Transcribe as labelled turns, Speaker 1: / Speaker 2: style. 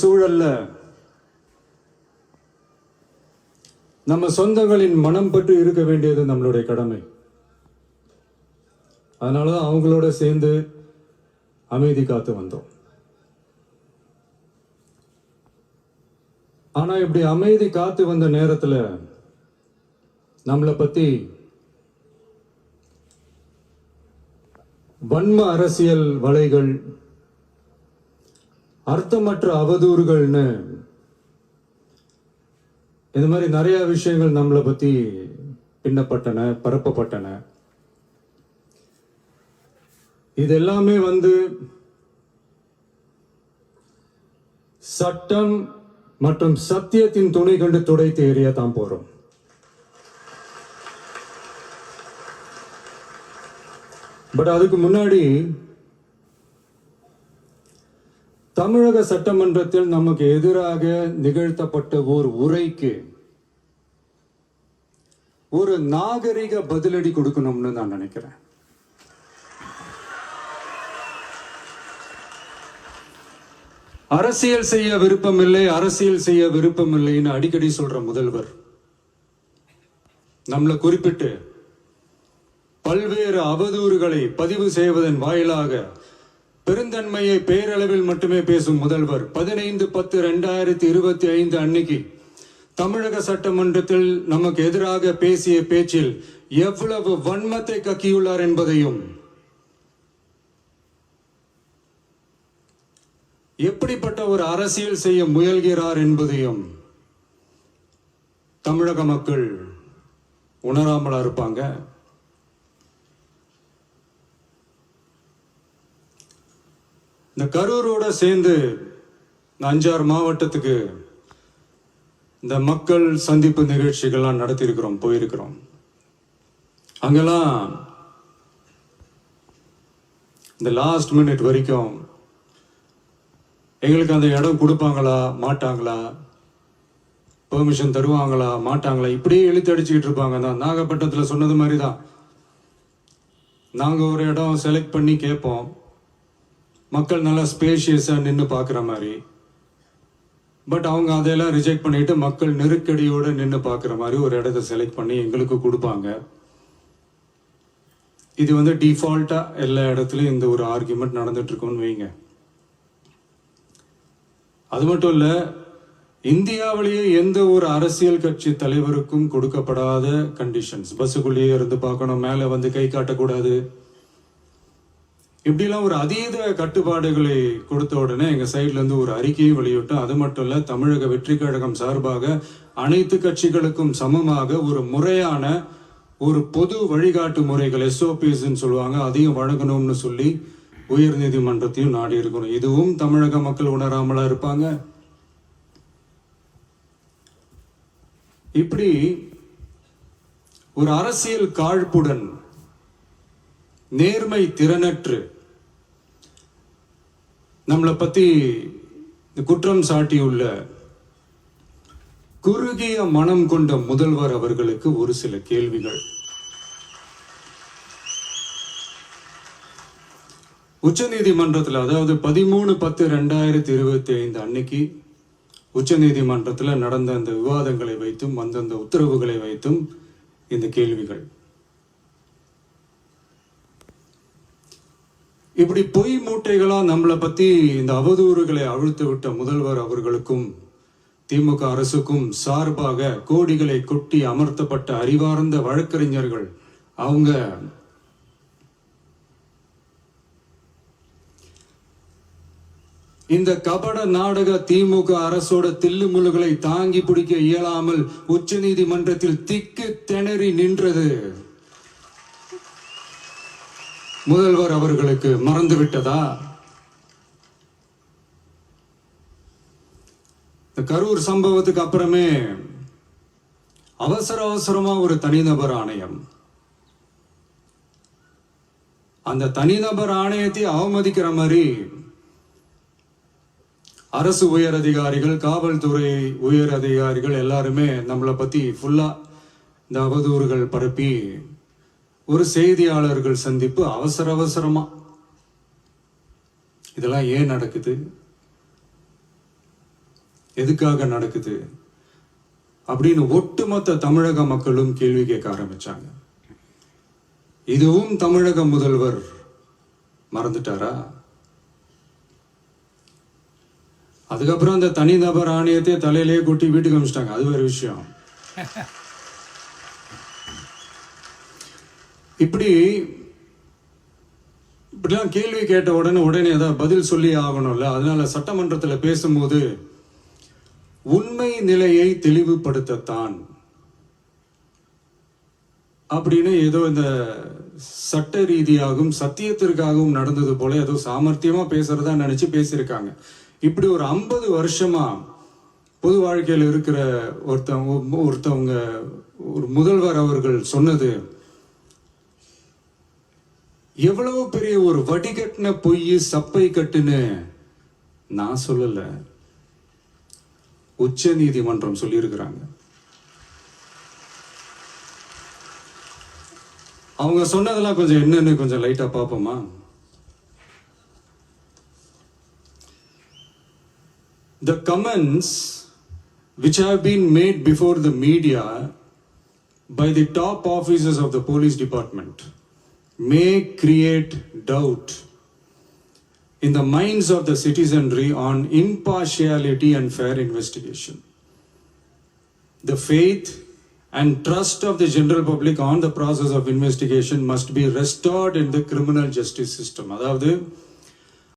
Speaker 1: சூழல்ல நம்ம சொந்தங்களின் மனம் பற்றி இருக்க வேண்டியது நம்மளுடைய கடமை. அதனாலதான் அவங்களோட சேர்ந்து அமைதி காத்து வந்தோம். ஆனா இப்படி அமைதி காத்து வந்த நேரத்துல நம்மளை பத்தி வன்ம அரசியல் வலைகள், அர்த்தமற்ற அவதூறுகள்னு இந்த மாதிரி நிறைய விஷயங்கள் நம்மளை பத்தி பின்னப்பட்டன, பரப்பப்பட்டன. இது எல்லாமே சட்டம் மற்றும் சத்தியத்தின் துணை கண்டு துடைத்து எறியத்தான் போறோம். பட் அதுக்கு முன்னாடி தமிழக சட்டமன்றத்தில் நமக்கு எதிராக நிகழ்த்தப்பட்ட ஓர் உரைக்கு ஒரு நாகரிக பதிலடி கொடுக்கணும்னு நான் நினைக்கிறேன். அரசியல் செய்ய விருப்பமில்லை, அரசியல் செய்ய விருப்பமில்லைன்னு அடிக்கடி சொல்ற முதல்வர் நம்மளை குறிப்பிட்டு பல்வேறு அவதூறுகளை பதிவு செய்வதன் வாயிலாக பெருந்தன்மையை பேரளவில் மட்டுமே பேசும் முதல்வர் 15/10/2025 அன்னைக்கு தமிழக சட்டமன்றத்தில் நமக்கு எதிராக பேசிய பேச்சில் எவ்வளவு வன்மத்தை கக்கியுள்ளார் என்பதையும், எப்படிப்பட்ட ஒரு அரசியல் செய்ய முயல்கிறார் என்பதையும் தமிழக மக்கள் உணராமலா இருப்பாங்க. இந்த கரூரோட சேர்ந்து 5-6 மாவட்டத்துக்கு இந்த மக்கள் சந்திப்பு நிகழ்ச்சிகள்லாம் நடத்தியிருக்கிறோம், போயிருக்கிறோம். அங்கெல்லாம் இந்த லாஸ்ட் மினிட் வரைக்கும் எங்களுக்கு அந்த இடம் கொடுப்பாங்களா மாட்டாங்களா, பெர்மிஷன் தருவாங்களா மாட்டாங்களா, இப்படியே இழுத்து அடிச்சுக்கிட்டு இருப்பாங்க. தான் நாகப்பட்டினத்தில் சொன்னது மாதிரி தான். நாங்கள் ஒரு இடம் செலக்ட் பண்ணி கேட்போம், மக்கள் நல்லா ஸ்பேஷியஸாக நின்று பார்க்குற மாதிரி. பட் அவங்க அதையெல்லாம் ரிஜெக்ட் பண்ணிட்டு மக்கள் நெருக்கடியோடு நின்று பார்க்குற மாதிரி ஒரு இடத்த செலக்ட் பண்ணி எங்களுக்கு கொடுப்பாங்க. இது டிஃபால்ட்டாக எல்லா இடத்துலையும் இந்த ஒரு ஆர்குமெண்ட் நடந்துட்டு இருக்குன்னு வைங்க. அது மட்டும் இல்லை, இந்தியாவிலேயே எந்த ஒரு அரசியல் கட்சி தலைவருக்கும் கொடுக்கப்படாத கண்டிஷன்ஸ். பஸ்ஸுக்குள்ளேயே இருந்து பார்க்கணும், மேலே கை காட்டக்கூடாது, இப்படிலாம் ஒரு அதீத கட்டுப்பாடுகளை கொடுத்த உடனே எங்க சைட்ல இருந்து ஒரு அறிக்கையை வெளியிட்டோம். அது மட்டும் இல்ல, தமிழக வெற்றி கழகம் சார்பாக அனைத்து கட்சிகளுக்கும் சமமாக ஒரு முறையான ஒரு பொது வழிகாட்டு முறைகள் SOPs சொல்லுவாங்க, அதையும் வழங்கணும்னு சொல்லி உயர் நீதிமன்றத்தையும் நாடி இருக்கணும். இதுவும் தமிழக மக்கள் உணராமலா இருப்பாங்க. இப்படி ஒரு அரசியல் காழ்ப்புடன், நேர்மை திறனற்று நம்மளை பத்தி குற்றம் சாட்டியுள்ள குறுகிய மனம் கொண்ட முதல்வர் அவர்களுக்கு ஒரு சில கேள்விகள். உச்ச நீதிமன்றத்தில், அதாவது 13/10/2025 அன்னைக்கு உச்ச நீதிமன்றத்தில் நடந்த அந்த விவாதங்களை வைத்தும் அந்தந்த உத்தரவுகளை வைத்தும் இந்த கேள்விகள். இப்படி பொய் மூட்டைகளா நம்மளை பத்தி இந்த அவதூறுகளை அவிழ்த்து விட்ட முதல்வர் அவர்களுக்கும் திமுக அரசுக்கும் சார்பாக கோடிகளை கொட்டி அமர்த்தப்பட்ட அறிவார்ந்த வழக்கறிஞர்கள் அவங்க இந்த கபட நாடக திமுக அரசோட தில்லுமுல்லுகளை தாங்கி பிடிக்க இயலாமல் உச்ச நீதிமன்றத்தில் திக்கு திணறி நின்றது முதல்வர் அவர்களுக்கு மறந்து விட்டதா? இந்த கரூர் சம்பவத்துக்கு அப்புறமே அவசரமா ஒரு தனிநபர் ஆணையம், அந்த தனிநபர் ஆணையத்தை அவமதிக்கிற மாதிரி அரசு உயர் அதிகாரிகள், காவல்துறை உயர் அதிகாரிகள் எல்லாருமே நம்மளை பத்தி ஃபுல்லா இந்த அவதூறுகள் பரப்பி ஒரு செய்தியாளர்கள் சந்திப்பு அவசரமா. இதெல்லாம் ஏன் நடக்குது? எதுக்காக நடக்குது அப்படின்னு ஒட்டுமொத்த தமிழக மக்களும் கேள்வி கேட்க ஆரம்பிச்சாங்க. இதுவும் தமிழக முதல்வர் மறந்துட்டாரா? அதுக்கப்புறம் அந்த தனிநபர் ஆணையத்தை தலையிலேயே கொட்டி வீட்டுக்கு அனுப்பிச்சிட்டாங்க. அது வேற விஷயம். இப்படிலாம் கேள்வி கேட்ட உடனே ஏதாவது பதில் சொல்லி ஆகணும்ல. அதனால சட்டமன்றத்தில் பேசும்போது உண்மை நிலையை தெளிவுபடுத்தத்தான் அப்படின்னு ஏதோ இந்த சட்ட ரீதியாகவும் சத்தியத்திற்காகவும் நடந்தது போல ஏதோ சாமர்த்தியமா பேசுறதா நினைச்சு பேசியிருக்காங்க. இப்படி ஒரு 50 வருஷமா பொது வாழ்க்கையில் இருக்கிற ஒருத்தவங்க ஒரு முதல்வர் அவர்கள் சொன்னது எவ்வளவு பெரிய ஒரு வடிகட்டின பொய் சப்பை கட்டுன்னு நான் சொல்லல, உச்ச நீதிமன்றம் சொல்லியிருக்கிறாங்க. அவங்க சொன்னதெல்லாம் கொஞ்சம் என்னன்னு கொஞ்சம் லைட்டா பார்ப்போமா? The comments which have been made before the media by the top officers of the police department may create doubt in the minds of the citizenry on impartiality and fair investigation. The faith and trust of the general public on the process of investigation must be restored in the criminal justice system. அதாவது